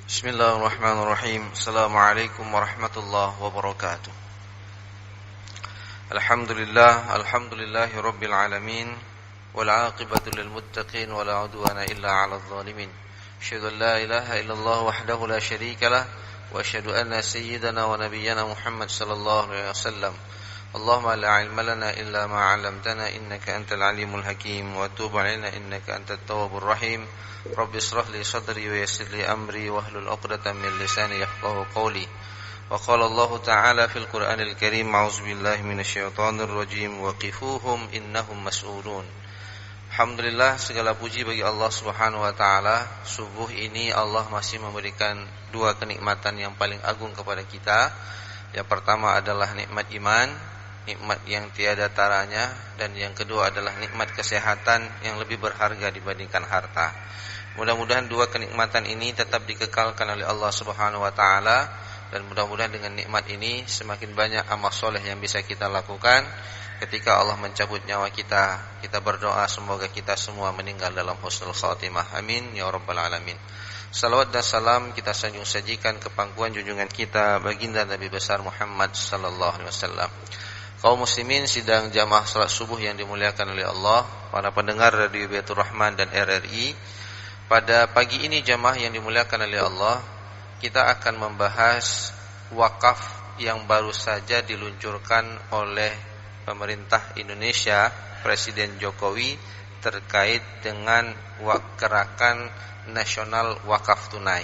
Bismillahirrahmanirrahim. Assalamualaikum warahmatullahi wabarakatuh. Alhamdulillahi rabbil alamin. Wal aqibatu lil muttaqin wala udwana illa 'alal zalimin. Asyhadu an la ilaha illallah wahdahu la syarika lah wa asyhadu anna sayyidana wa nabiyyana Muhammad sallallahu alaihi wasallam. Allahumma la 'ilma lana illa ma 'allamtana innaka antal alimul hakim wa tub 'alaina innaka antat tawwabur rahim. Rabbi israh li sadri wa yassir li amri wahlul 'uqdatam min lisani yafqahu qawli. Wa qala Allah ta'ala fil Qur'anil Karim a'udzu billahi minasyaitonir rajim waqifuhum innahum mas'ulun. Alhamdulillah, segala puji bagi Allah Subhanahu wa taala. Subuh ini Allah masih memberikan dua kenikmatan yang paling agung kepada kita. Yang pertama adalah nikmat iman, nikmat yang tiada taranya, dan yang kedua adalah nikmat kesehatan yang lebih berharga dibandingkan harta. Mudah-mudahan dua kenikmatan ini tetap dikekalkan oleh Allah Subhanahu wa taala, dan mudah-mudahan dengan nikmat ini semakin banyak amal soleh yang bisa kita lakukan. Ketika Allah mencabut nyawa kita, kita berdoa semoga kita semua meninggal dalam husnul khatimah. Amin ya rabbal alamin. Salawat dan salam kita sanjung sajikan ke pangkuan junjungan kita baginda Nabi besar Muhammad sallallahu alaihi wasallam. Kaum muslimin sidang jamaah salat subuh yang dimuliakan oleh Allah, para pendengar Radio Baitur Rahman dan RRI. Pada pagi ini jamaah yang dimuliakan oleh Allah, kita akan membahas wakaf yang baru saja diluncurkan oleh pemerintah Indonesia, Presiden Jokowi, terkait dengan gerakan nasional wakaf tunai.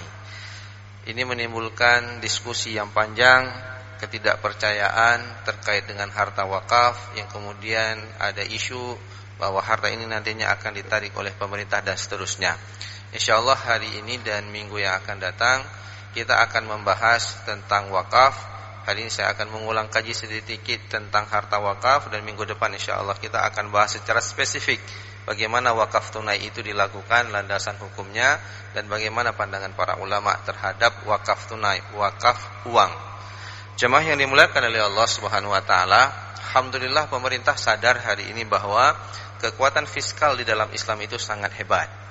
Ini menimbulkan diskusi yang panjang, ketidakpercayaan terkait dengan harta wakaf, yang kemudian ada isu bahwa harta ini nantinya akan ditarik oleh pemerintah dan seterusnya. InsyaAllah hari ini dan minggu yang akan datang kita akan membahas tentang wakaf. Hari ini saya akan mengulang kaji sedikit tentang harta wakaf, dan minggu depan insyaAllah kita akan bahas secara spesifik bagaimana wakaf tunai itu dilakukan, landasan hukumnya, dan bagaimana pandangan para ulama terhadap wakaf tunai, wakaf uang. Jemaah yang dimuliakan oleh Allah Subhanahu wa taala, alhamdulillah pemerintah sadar hari ini bahwa kekuatan fiskal di dalam Islam itu sangat hebat.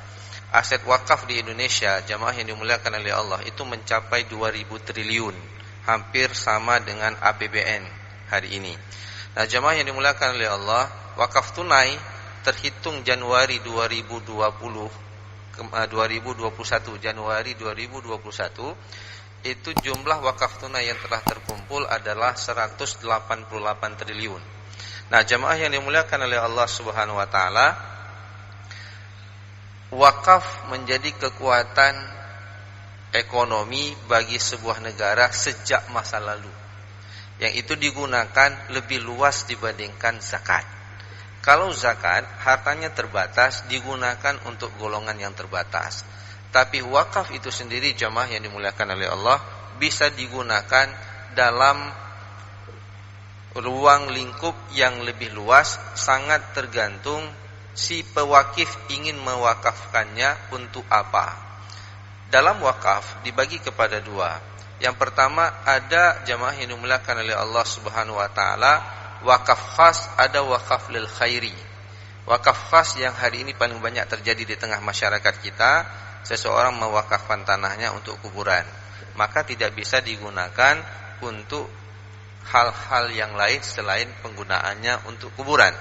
Aset wakaf di Indonesia, jemaah yang dimuliakan oleh Allah, itu mencapai 2000 triliun, hampir sama dengan APBN hari ini. Nah, jemaah yang dimuliakan oleh Allah, wakaf tunai terhitung Januari 2021 Januari 2021 itu jumlah wakaf tunai yang telah terkumpul adalah 188 triliun. Nah, jemaah yang dimuliakan oleh Allah Subhanahu wa taala, wakaf menjadi kekuatan ekonomi bagi sebuah negara sejak masa lalu, yang itu digunakan lebih luas dibandingkan zakat. Kalau zakat hartanya terbatas, digunakan untuk golongan yang terbatas. Tapi wakaf itu sendiri, jamaah yang dimuliakan oleh Allah, bisa digunakan dalam ruang lingkup yang lebih luas, sangat tergantung si pewakif ingin mewakafkannya untuk apa. Dalam wakaf dibagi kepada dua. Yang pertama, ada jamaah yang dimuliakan oleh Allah Subhanahu wa taala, wakaf khas, ada wakaf lil khairi. Wakaf khas yang hari ini paling banyak terjadi di tengah masyarakat kita, seseorang mewakafkan tanahnya untuk kuburan, maka tidak bisa digunakan untuk hal-hal yang lain selain penggunaannya untuk kuburan.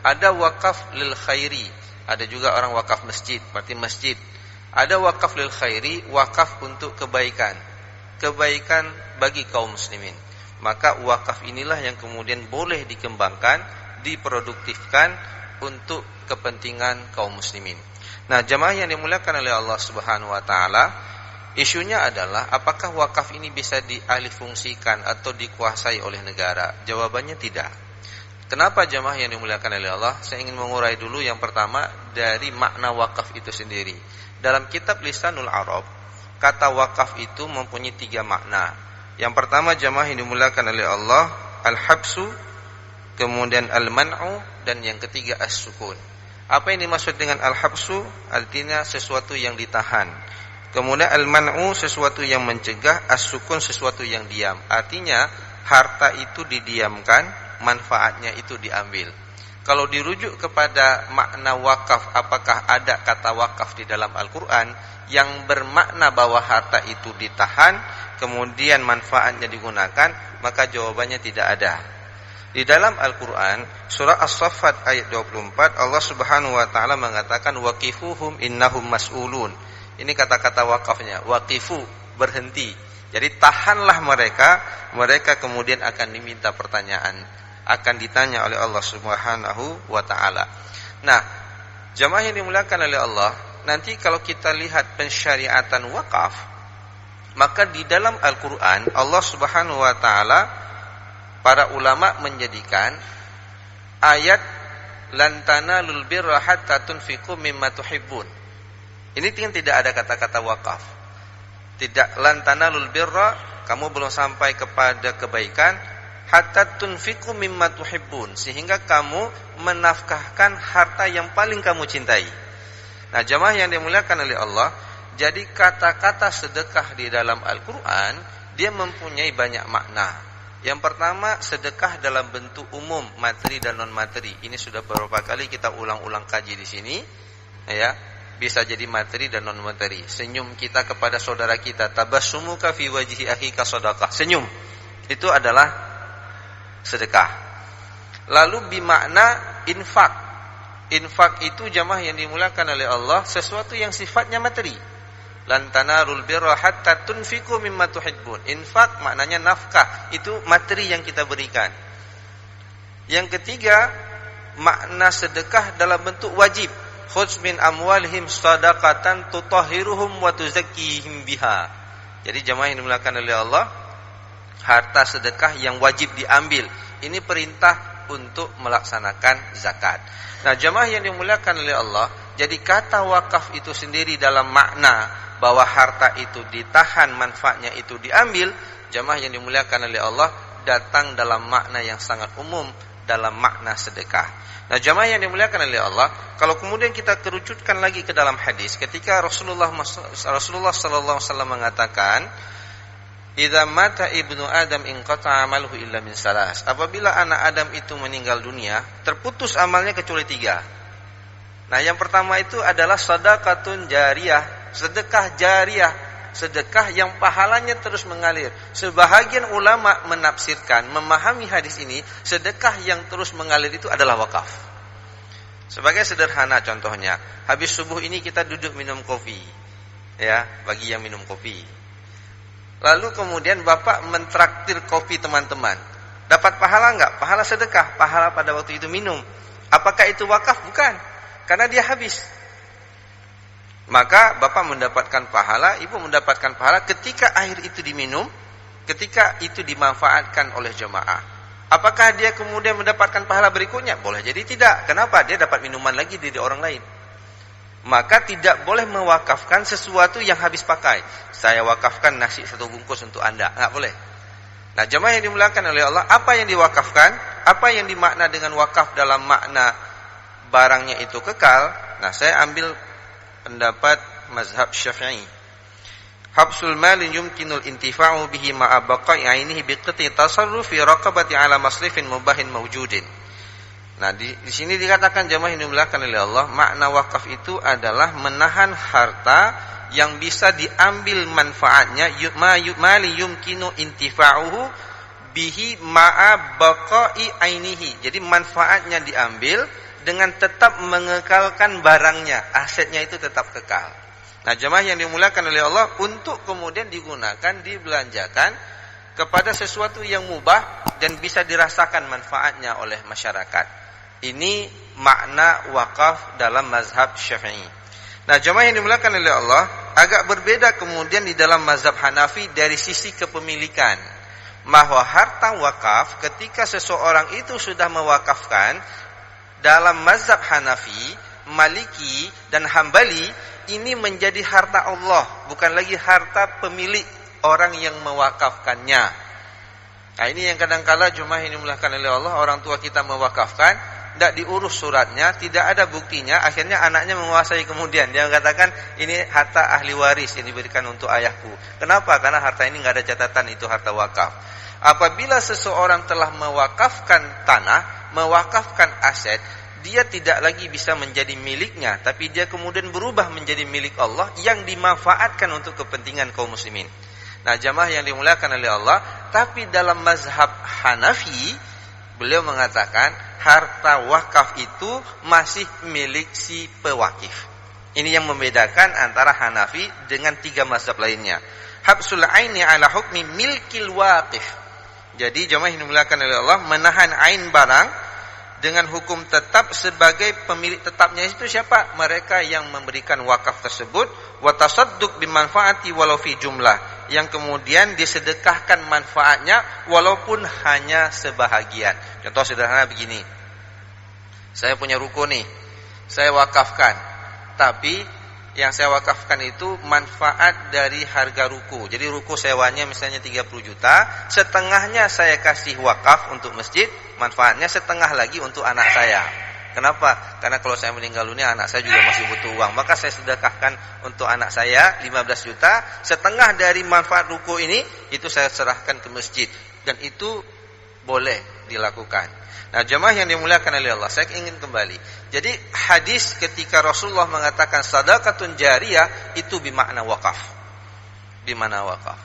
Ada wakaf lil khairi, ada juga orang wakaf masjid, berarti masjid. Ada wakaf lil khairi, wakaf untuk kebaikan, kebaikan bagi kaum muslimin. Maka wakaf inilah yang kemudian boleh dikembangkan, diproduktifkan untuk kepentingan kaum muslimin. Nah, jamaah yang dimuliakan oleh Allah Subhanahu wa taala, isunya adalah apakah wakaf ini bisa dialihfungsikan atau dikuasai oleh negara? Jawabannya tidak. Kenapa jamaah yang dimuliakan oleh Allah? Saya ingin mengurai dulu yang pertama dari makna wakaf itu sendiri. Dalam kitab Lisanul Arab, kata wakaf itu mempunyai 3 makna. Yang pertama, jamaah yang dimuliakan oleh Allah, al-habsu, kemudian al-man'u, dan yang ketiga as-sukun. Apa yang dimaksud dengan al-habsu? Artinya sesuatu yang ditahan. Kemudian al-man'u, sesuatu yang mencegah, as-sukun, sesuatu yang diam. Artinya harta itu didiamkan, manfaatnya itu diambil. Kalau dirujuk kepada makna wakaf, apakah ada kata wakaf di dalam Al-Quran yang bermakna bahwa harta itu ditahan, kemudian manfaatnya digunakan? Maka jawabannya tidak ada. Di dalam Al-Quran, surah As-Saffat ayat 24, Allah Subhanahu wa ta'ala mengatakan, waqifuhum innahum mas'ulun. Ini kata-kata wakafnya, waqifu, berhenti. Jadi tahanlah mereka, mereka kemudian akan diminta pertanyaan, akan ditanya oleh Allah Subhanahu wa ta'ala. Nah, jamaah yang dimuliakan oleh Allah, nanti kalau kita lihat pensyariatan wakaf, maka di dalam Al-Quran Allah Subhanahu wa ta'ala, para ulama menjadikan ayat lan tanalul birra hatta tunfiqu mimma tuhibbun. Ini tidak ada kata-kata wakaf. Tidak, lan tanalul birra, kamu belum sampai kepada kebaikan, hatta tunfiqu mimma tuhibbun, sehingga kamu menafkahkan harta yang paling kamu cintai. Nah, jamaah yang dimuliakan oleh Allah, jadi kata-kata sedekah di dalam Al-Quran dia mempunyai banyak makna. Yang pertama, sedekah dalam bentuk umum, materi dan non materi. Ini sudah beberapa kali kita ulang-ulang kaji di sini, ya. Bisa jadi materi dan non materi. Senyum kita kepada saudara kita, tabassumuka fi wajhi akhika shadaqah. Senyum itu adalah sedekah. Lalu bimakna infak. Infak itu jamaah yang dimuliakan oleh Allah, sesuatu yang sifatnya materi. Lan tanarul birra hatta tunfiqu mimma tuhibbun. Infak maknanya nafkah, itu materi yang kita berikan. Yang ketiga, makna sedekah dalam bentuk wajib. Khudz min amwalihim shadaqatan tutahhiruhum wa tuzakkihim biha. Jadi jamaah yang dimuliakan oleh Allah, harta sedekah yang wajib diambil. Ini perintah untuk melaksanakan zakat. Nah, jamaah yang dimuliakan oleh Allah, jadi kata wakaf itu sendiri dalam makna bahwa harta itu ditahan, manfaatnya itu diambil, jamaah yang dimuliakan oleh Allah, datang dalam makna yang sangat umum, dalam makna sedekah. Nah, jamaah yang dimuliakan oleh Allah, kalau kemudian kita kerucutkan lagi ke dalam hadis, ketika Rasulullah sallallahu alaihi wasallam mengatakan, idza mata ibnu adam inqata amaluhu illa min salas. Apabila anak Adam itu meninggal dunia, terputus amalnya kecuali 3. Nah, yang pertama itu adalah shadaqatun jariyah, sedekah jariyah, sedekah yang pahalanya terus mengalir. Sebahagian ulama menafsirkan, memahami hadis ini, sedekah yang terus mengalir itu adalah wakaf. Sebagai sederhana contohnya, habis subuh ini kita duduk minum kopi, ya, bagi yang minum kopi. Lalu kemudian Bapak mentraktir kopi teman-teman. Dapat pahala enggak? Pahala sedekah, pahala pada waktu itu minum. Apakah itu wakaf? Bukan. Karena dia habis. Maka Bapak mendapatkan pahala, Ibu mendapatkan pahala ketika air itu diminum, ketika itu dimanfaatkan oleh jemaah. Apakah dia kemudian mendapatkan pahala berikutnya? Boleh jadi tidak. Kenapa? Dia dapat minuman lagi dari orang lain. Maka tidak boleh mewakafkan sesuatu yang habis pakai. Saya wakafkan nasi 1 bungkus untuk Anda. Enggak boleh. Nah, jemaah yang dimuliakan oleh Allah, apa yang diwakafkan? Apa yang dimakna dengan wakaf dalam makna barangnya itu kekal? Nah, saya ambil pendapat mazhab Syafi'i. Habsul malin yumkinul intifa'u bihi ma'a baqa'i 'ainihi biqti tasarrufi raqabati 'ala maslifin mubahin mawjudin. Nah, di sini dikatakan jamaah yang dimuliakan oleh Allah, makna wakaf itu adalah menahan harta yang bisa diambil manfaatnya, mali yumkinu intifa'uhu bihi ma'a baqa'i 'ainihi. Jadi manfaatnya diambil dengan tetap mengekalkan barangnya, asetnya itu tetap kekal. Nah, jemaah yang dimuliakan oleh Allah, untuk kemudian digunakan, dibelanjakan kepada sesuatu yang mubah dan bisa dirasakan manfaatnya oleh masyarakat. Ini makna wakaf dalam mazhab Syafi'i. Nah, jemaah yang dimuliakan oleh Allah, agak berbeda kemudian di dalam mazhab Hanafi dari sisi kepemilikan. Bahwa harta wakaf ketika seseorang itu sudah mewakafkan, dalam mazhab Hanafi, Maliki dan Hambali, ini menjadi harta Allah, bukan lagi harta pemilik orang yang mewakafkannya. Nah, ini yang kadang-kala jemaah yang dimuliakan oleh Allah, orang tua kita mewakafkan, tidak diurus suratnya, tidak ada buktinya, akhirnya anaknya menguasai kemudian. Dia mengatakan, ini harta ahli waris yang diberikan untuk ayahku. Kenapa? Karena harta ini tidak ada catatan itu harta wakaf. Apabila seseorang telah mewakafkan tanah, mewakafkan aset, dia tidak lagi bisa menjadi miliknya, tapi dia kemudian berubah menjadi milik Allah yang dimanfaatkan untuk kepentingan kaum muslimin. Nah, jamaah yang dimuliakan oleh Allah, tapi dalam mazhab Hanafi, beliau mengatakan harta wakaf itu masih milik si pewakif. Ini yang membedakan antara Hanafi dengan 3 mazhab lainnya. Habsul aini ala hukmi milkil waqif. Jadi jamaah yang dimuliakan oleh Allah, menahan ain barang dengan hukum tetap sebagai pemilik tetapnya itu siapa? Mereka yang memberikan wakaf tersebut, wa tasadduq bimanfaati walau fi jumlah, yang kemudian disedekahkan manfaatnya walaupun hanya sebahagian. Contoh sederhana begini. Saya punya ruko nih, saya wakafkan, tapi yang saya wakafkan itu manfaat dari harga ruko. Jadi ruko sewanya misalnya 30 juta, setengahnya saya kasih wakaf untuk masjid, manfaatnya setengah lagi untuk anak saya. Kenapa? Karena kalau saya meninggal dunia, anak saya juga masih butuh uang. Maka saya sedekahkan untuk anak saya 15 juta, setengah dari manfaat ruko ini, itu saya serahkan ke masjid. Dan itu boleh dilakukan. Nah, jemaah yang dimuliakan oleh Allah, saya ingin kembali. Jadi hadis ketika Rasulullah mengatakan sadaqatun jariyah itu bermakna wakaf. Bermakna wakaf.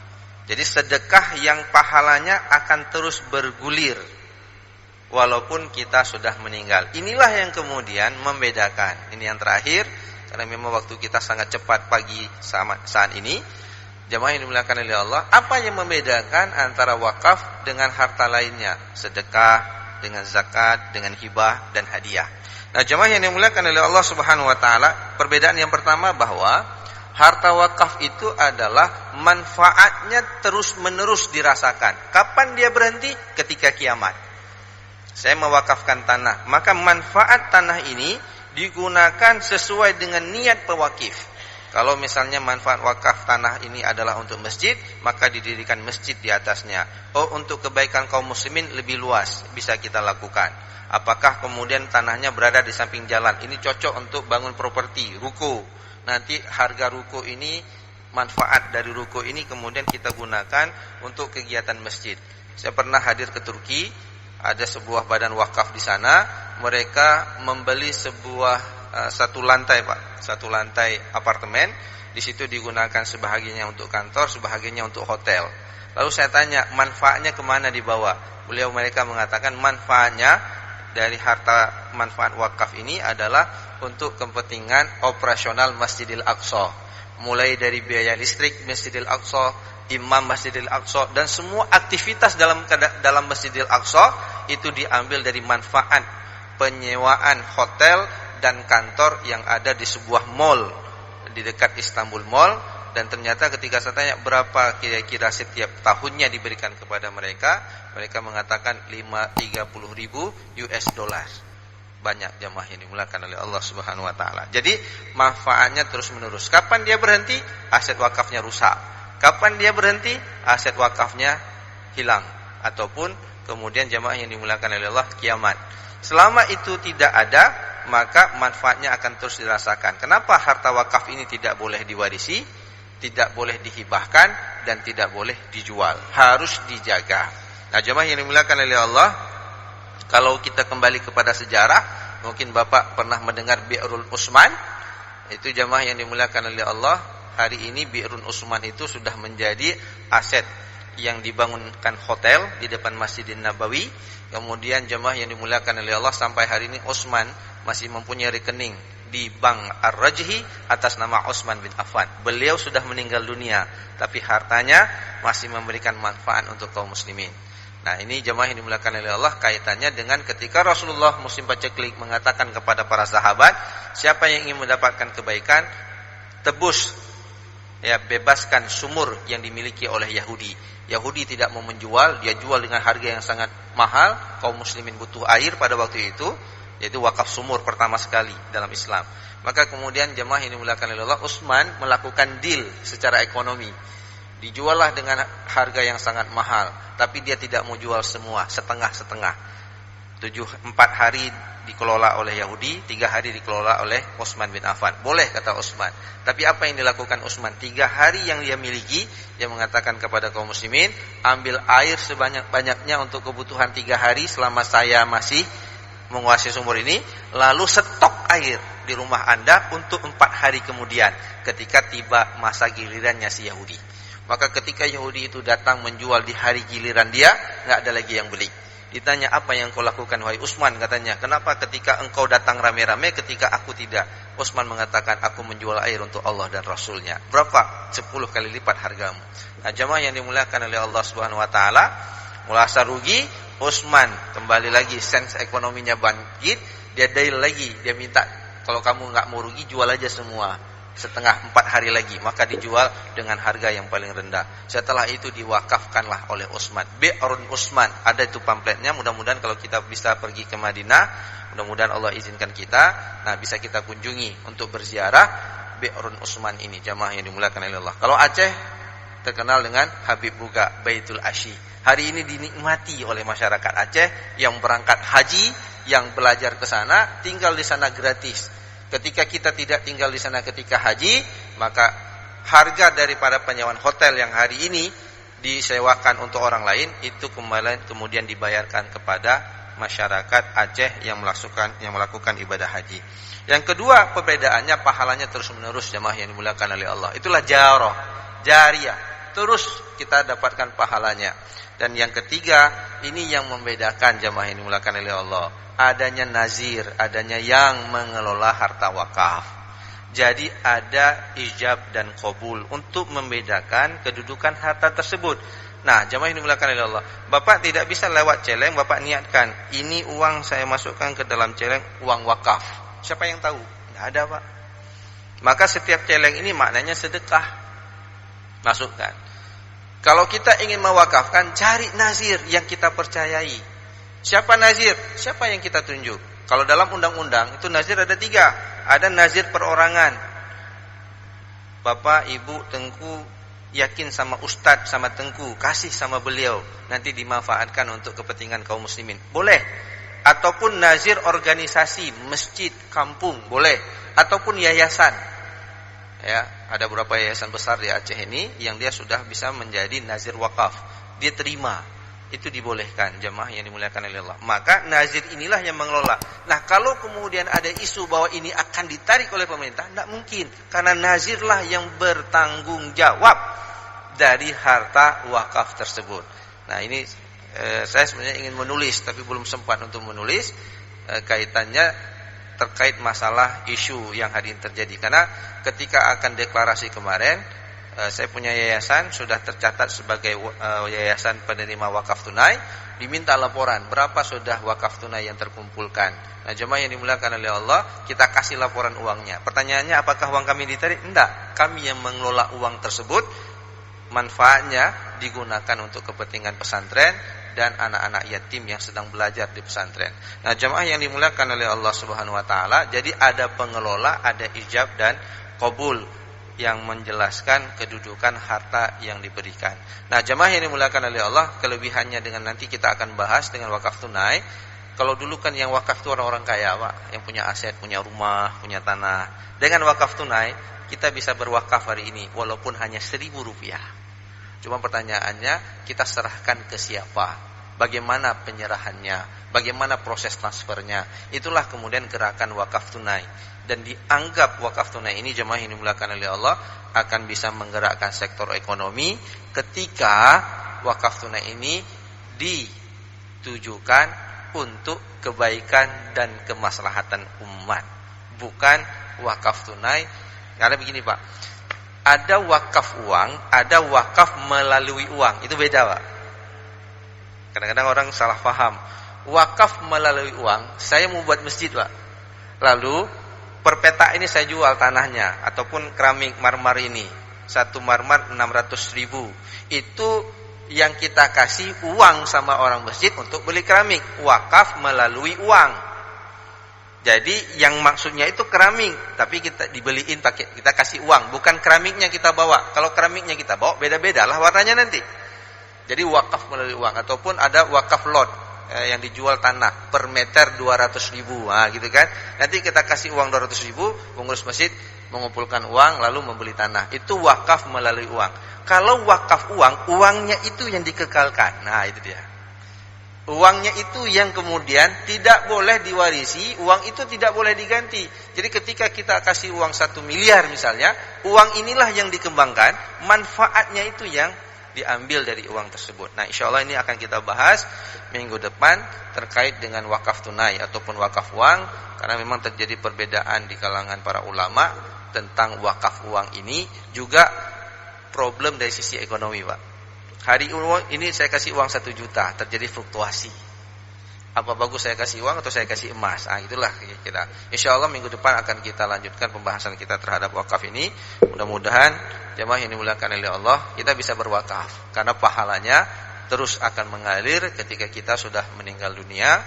Jadi sedekah yang pahalanya akan terus bergulir walaupun kita sudah meninggal. Inilah yang kemudian membedakan. Ini yang terakhir, karena memang waktu kita sangat cepat pagi saat ini. Jemaah yang dimuliakan oleh Allah, apa yang membedakan antara wakaf dengan harta lainnya? Sedekah dengan zakat, dengan hibah dan hadiah. Nah, jemaah yang dimuliakan oleh Allah Subhanahu wa taala, perbedaan yang pertama bahwa harta wakaf itu adalah manfaatnya terus-menerus dirasakan. Kapan dia berhenti? Ketika kiamat. Saya mewakafkan tanah, maka manfaat tanah ini digunakan sesuai dengan niat pewakif. Kalau misalnya manfaat wakaf tanah ini adalah untuk masjid, maka didirikan masjid di atasnya. Oh, untuk kebaikan kaum muslimin lebih luas, bisa kita lakukan. Apakah kemudian tanahnya berada di samping jalan, ini cocok untuk bangun properti, ruko. Nanti harga ruko ini, manfaat dari ruko ini kemudian kita gunakan untuk kegiatan masjid. Saya pernah hadir ke Turki, ada sebuah badan wakaf di sana. Mereka membeli sebuah satu lantai apartemen. Di situ digunakan sebahagiannya untuk kantor, sebahagiannya untuk hotel. Lalu saya tanya, manfaatnya kemana dibawa? Mereka mengatakan manfaatnya dari harta manfaat wakaf ini adalah untuk kepentingan operasional Masjidil Aqsa. Mulai dari biaya listrik Masjidil Aqsa, imam Masjidil Aqsa, dan semua aktivitas dalam Masjidil Aqsa itu diambil dari manfaat penyewaan hotel dan kantor yang ada di sebuah mall di dekat Istanbul Mall. Dan ternyata ketika saya tanya berapa kira-kira setiap tahunnya diberikan kepada mereka, mereka mengatakan 30.000 US dollar. Banyak jamaah yang dimuliakan oleh Allah Subhanahu wa taala. Jadi manfaatnya terus menerus. Kapan dia berhenti? Aset wakafnya rusak. Kapan dia berhenti? Aset wakafnya hilang, ataupun kemudian jamaah yang dimuliakan oleh Allah, kiamat. Selama itu tidak ada, maka manfaatnya akan terus dirasakan. Kenapa harta wakaf ini tidak boleh diwarisi, tidak boleh dihibahkan, dan tidak boleh dijual? Harus dijaga. Nah, jemaah yang dimuliakan oleh Allah, kalau kita kembali kepada sejarah, mungkin Bapak pernah mendengar Bi'rul Utsman. Itu jemaah yang dimuliakan oleh Allah, hari ini Bi'rul Utsman itu sudah menjadi aset yang dibangunkan hotel di depan Masjidin Nabawi. Kemudian jemaah yang dimuliakan oleh Allah, sampai hari ini Utsman masih mempunyai rekening di Bank Ar-Rajhi atas nama Utsman bin Affan. Beliau sudah meninggal dunia, tapi hartanya masih memberikan manfaat untuk kaum muslimin. Nah, ini jemaah yang dimuliakan oleh Allah, kaitannya dengan ketika Rasulullah Muslim Paceklik mengatakan kepada para sahabat, siapa yang ingin mendapatkan kebaikan, tebus, bebaskan sumur yang dimiliki oleh Yahudi. Yahudi tidak mau menjual, dia jual dengan harga yang sangat mahal. Kaum muslimin butuh air pada waktu itu, yaitu wakaf sumur pertama sekali dalam Islam. Maka kemudian jemaah yang dimuliakan oleh Allah, Utsman melakukan deal secara ekonomi. Dijuallah dengan harga yang sangat mahal, tapi dia tidak mau jual semua, setengah-setengah. 4 hari dikelola oleh Yahudi, 3 hari dikelola oleh Utsman bin Affan. Boleh kata Utsman. Tapi apa yang dilakukan Utsman? 3 hari yang dia miliki, dia mengatakan kepada kaum muslimin, ambil air sebanyak-banyaknya untuk kebutuhan 3 hari selama saya masih menguasai sumur ini, lalu stok air di rumah Anda untuk 4 hari kemudian ketika tiba masa gilirannya si Yahudi. Maka ketika Yahudi itu datang menjual di hari giliran dia, enggak ada lagi yang beli. Ditanya, apa yang kau lakukan wahai Utsman? Katanya, kenapa ketika engkau datang rame-rame, ketika aku tidak? Utsman mengatakan, aku menjual air untuk Allah dan Rasulnya. Berapa? 10 kali lipat hargamu. Nah, jamaah yang dimuliakan oleh Allah Subhanahu Wa Taala, merasa rugi, Utsman kembali lagi sense ekonominya bangkit, dia deal lagi, dia minta, kalau kamu nggak mau rugi, jual aja semua. Setengah 4 hari lagi, maka dijual dengan harga yang paling rendah. Setelah itu diwakafkanlah oleh Utsman. Bi'run Utsman, ada itu pamfletnya. Mudah-mudahan kalau kita bisa pergi ke Madinah, mudah-mudahan Allah izinkan kita, nah bisa kita kunjungi untuk berziarah Bi'run Utsman ini, jamaah yang dimuliakan oleh Allah. Kalau Aceh terkenal dengan Habib Buga, Baitul Asyi. Hari ini dinikmati oleh masyarakat Aceh yang berangkat haji, yang belajar ke sana, tinggal di sana gratis. Ketika kita tidak tinggal di sana ketika haji, maka harga daripada penyewaan hotel yang hari ini disewakan untuk orang lain itu kemudian dibayarkan kepada masyarakat Aceh yang melakukan ibadah haji. Yang kedua, perbedaannya pahalanya terus-menerus, jemaah yang dimuliakan oleh Allah. Itulah jariyah. Terus kita dapatkan pahalanya. Dan yang ketiga, ini yang membedakan, jemaah yang dimuliakan oleh Allah, adanya nazir, adanya yang mengelola harta wakaf. Jadi ada ijab dan qabul untuk membedakan kedudukan harta tersebut. Nah, jemaah yang dimuliakan oleh Allah, Bapak tidak bisa lewat celeng, Bapak niatkan, ini uang saya masukkan ke dalam celeng, uang wakaf. Siapa yang tahu? Tidak ada, Pak. Maka setiap celeng ini maknanya sedekah. Masukkan. Kalau kita ingin mewakafkan, cari nazir yang kita percayai. Siapa nazir? Siapa yang kita tunjuk? Kalau dalam undang-undang itu nazir ada 3. Ada nazir perorangan. Bapak, Ibu, Tengku yakin sama Ustadz, sama Tengku, kasih sama beliau, nanti dimanfaatkan untuk kepentingan kaum muslimin. Boleh. Ataupun nazir organisasi, masjid, kampung, boleh. Ataupun yayasan. Ya, ada beberapa yayasan besar di Aceh ini yang dia sudah bisa menjadi nazir wakaf. Dia terima. Itu dibolehkan, jemaah yang dimuliakan oleh Allah. Maka nazir inilah yang mengelola. Nah, kalau kemudian ada isu bahwa ini akan ditarik oleh pemerintah, tidak mungkin. Karena nazirlah yang bertanggung jawab dari harta wakaf tersebut. Nah, ini saya sebenarnya ingin menulis, tapi belum sempat untuk menulis kaitannya terkait masalah isu yang hari ini terjadi. Karena ketika akan deklarasi kemarin, saya punya yayasan sudah tercatat sebagai yayasan penerima wakaf tunai, diminta laporan berapa sudah wakaf tunai yang terkumpulkan. Nah, jemaah yang dimuliakan oleh Allah, kita kasih laporan uangnya. Pertanyaannya, apakah uang kami ditarik? Tidak, kami yang mengelola uang tersebut. Manfaatnya digunakan untuk kepentingan pesantren dan anak-anak yatim yang sedang belajar di pesantren. Nah, jemaah yang dimuliakan oleh Allah Subhanahu Wa Taala, jadi ada pengelola, ada ijab dan qabul yang menjelaskan kedudukan harta yang diberikan. Nah, jemaah yang dimuliakan oleh Allah, kelebihannya dengan nanti kita akan bahas dengan wakaf tunai. Kalau dulu kan yang wakaf itu orang-orang kaya, Pak, yang punya aset, punya rumah, punya tanah. Dengan wakaf tunai, kita bisa berwakaf hari ini walaupun hanya Rp1.000. Cuma pertanyaannya, kita serahkan ke siapa? Bagaimana penyerahannya? Bagaimana proses transfernya? Itulah kemudian gerakan wakaf tunai. Dan dianggap wakaf tunai ini, jemaah yang dimuliakan oleh Allah, akan bisa menggerakkan sektor ekonomi ketika wakaf tunai ini ditujukan untuk kebaikan dan kemaslahatan umat, bukan wakaf tunai. Karena begini, Pak, ada wakaf uang, ada wakaf melalui uang. Itu beda, Pak. Kadang-kadang orang salah paham. Wakaf melalui uang, saya mau buat masjid, Pak. Lalu per petak ini saya jual tanahnya, ataupun keramik marmer ini. Satu marmer 600.000. Itu yang kita kasih uang sama orang masjid untuk beli keramik. Wakaf melalui uang. Jadi yang maksudnya itu keramik, tapi kita dibeliin pakai, kita kasih uang, bukan keramiknya kita bawa. Kalau keramiknya kita bawa, beda-beda lah warnanya nanti. Jadi wakaf melalui uang, ataupun ada wakaf lot. yang dijual tanah per meter 200.000, gitu kan. Nanti kita kasih uang 200.000, pengurus masjid mengumpulkan uang lalu membeli tanah. Itu wakaf melalui uang. Kalau wakaf uang, uangnya itu yang dikekalkan. Nah, itu dia. Uangnya itu yang kemudian tidak boleh diwarisi, uang itu tidak boleh diganti. Jadi ketika kita kasih uang 1 miliar misalnya, uang inilah yang dikembangkan, manfaatnya itu yang diambil dari uang tersebut. Nah, insya Allah ini akan kita bahas minggu depan terkait dengan wakaf tunai ataupun wakaf uang, karena memang terjadi perbedaan di kalangan para ulama tentang wakaf uang ini, juga problem dari sisi ekonomi, Pak. Hari ini saya kasih uang 1 juta, terjadi fluktuasi. Apa bagus saya kasih uang atau saya kasih emas? Itulah kita. Insya Allah minggu depan akan kita lanjutkan pembahasan kita terhadap wakaf ini. Mudah-mudahan jemaah yang dimuliakan oleh Allah, kita bisa berwakaf. Karena pahalanya terus akan mengalir ketika kita sudah meninggal dunia.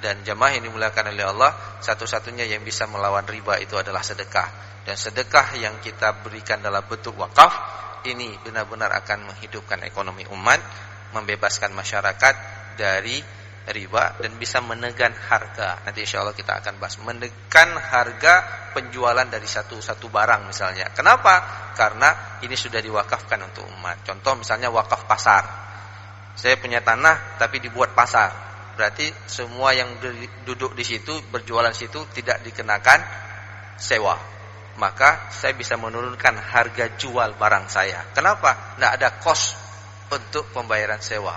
Dan jemaah yang dimuliakan oleh Allah, satu-satunya yang bisa melawan riba itu adalah sedekah. Dan sedekah yang kita berikan dalam bentuk wakaf, ini benar-benar akan menghidupkan ekonomi umat, membebaskan masyarakat dari riba, dan bisa menekan harga. Nanti insya Allah kita akan bahas menekan harga penjualan dari satu barang misalnya. Kenapa? Karena ini sudah diwakafkan untuk umat. Contoh misalnya wakaf pasar. Saya punya tanah tapi dibuat pasar. Berarti semua yang duduk di situ, berjualan situ tidak dikenakan sewa. Maka saya bisa menurunkan harga jual barang saya. Kenapa? Tidak ada kos untuk pembayaran sewa.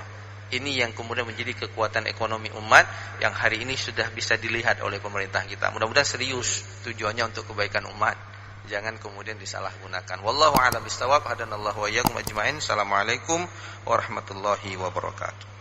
Ini yang kemudian menjadi kekuatan ekonomi umat yang hari ini sudah bisa dilihat oleh pemerintah kita. Mudah-mudahan serius tujuannya untuk kebaikan umat. Jangan kemudian disalahgunakan. Wallahu a'lam bishawab. Hadanallahu wa iyyakum ajmain. Assalamualaikum warahmatullahi wabarakatuh.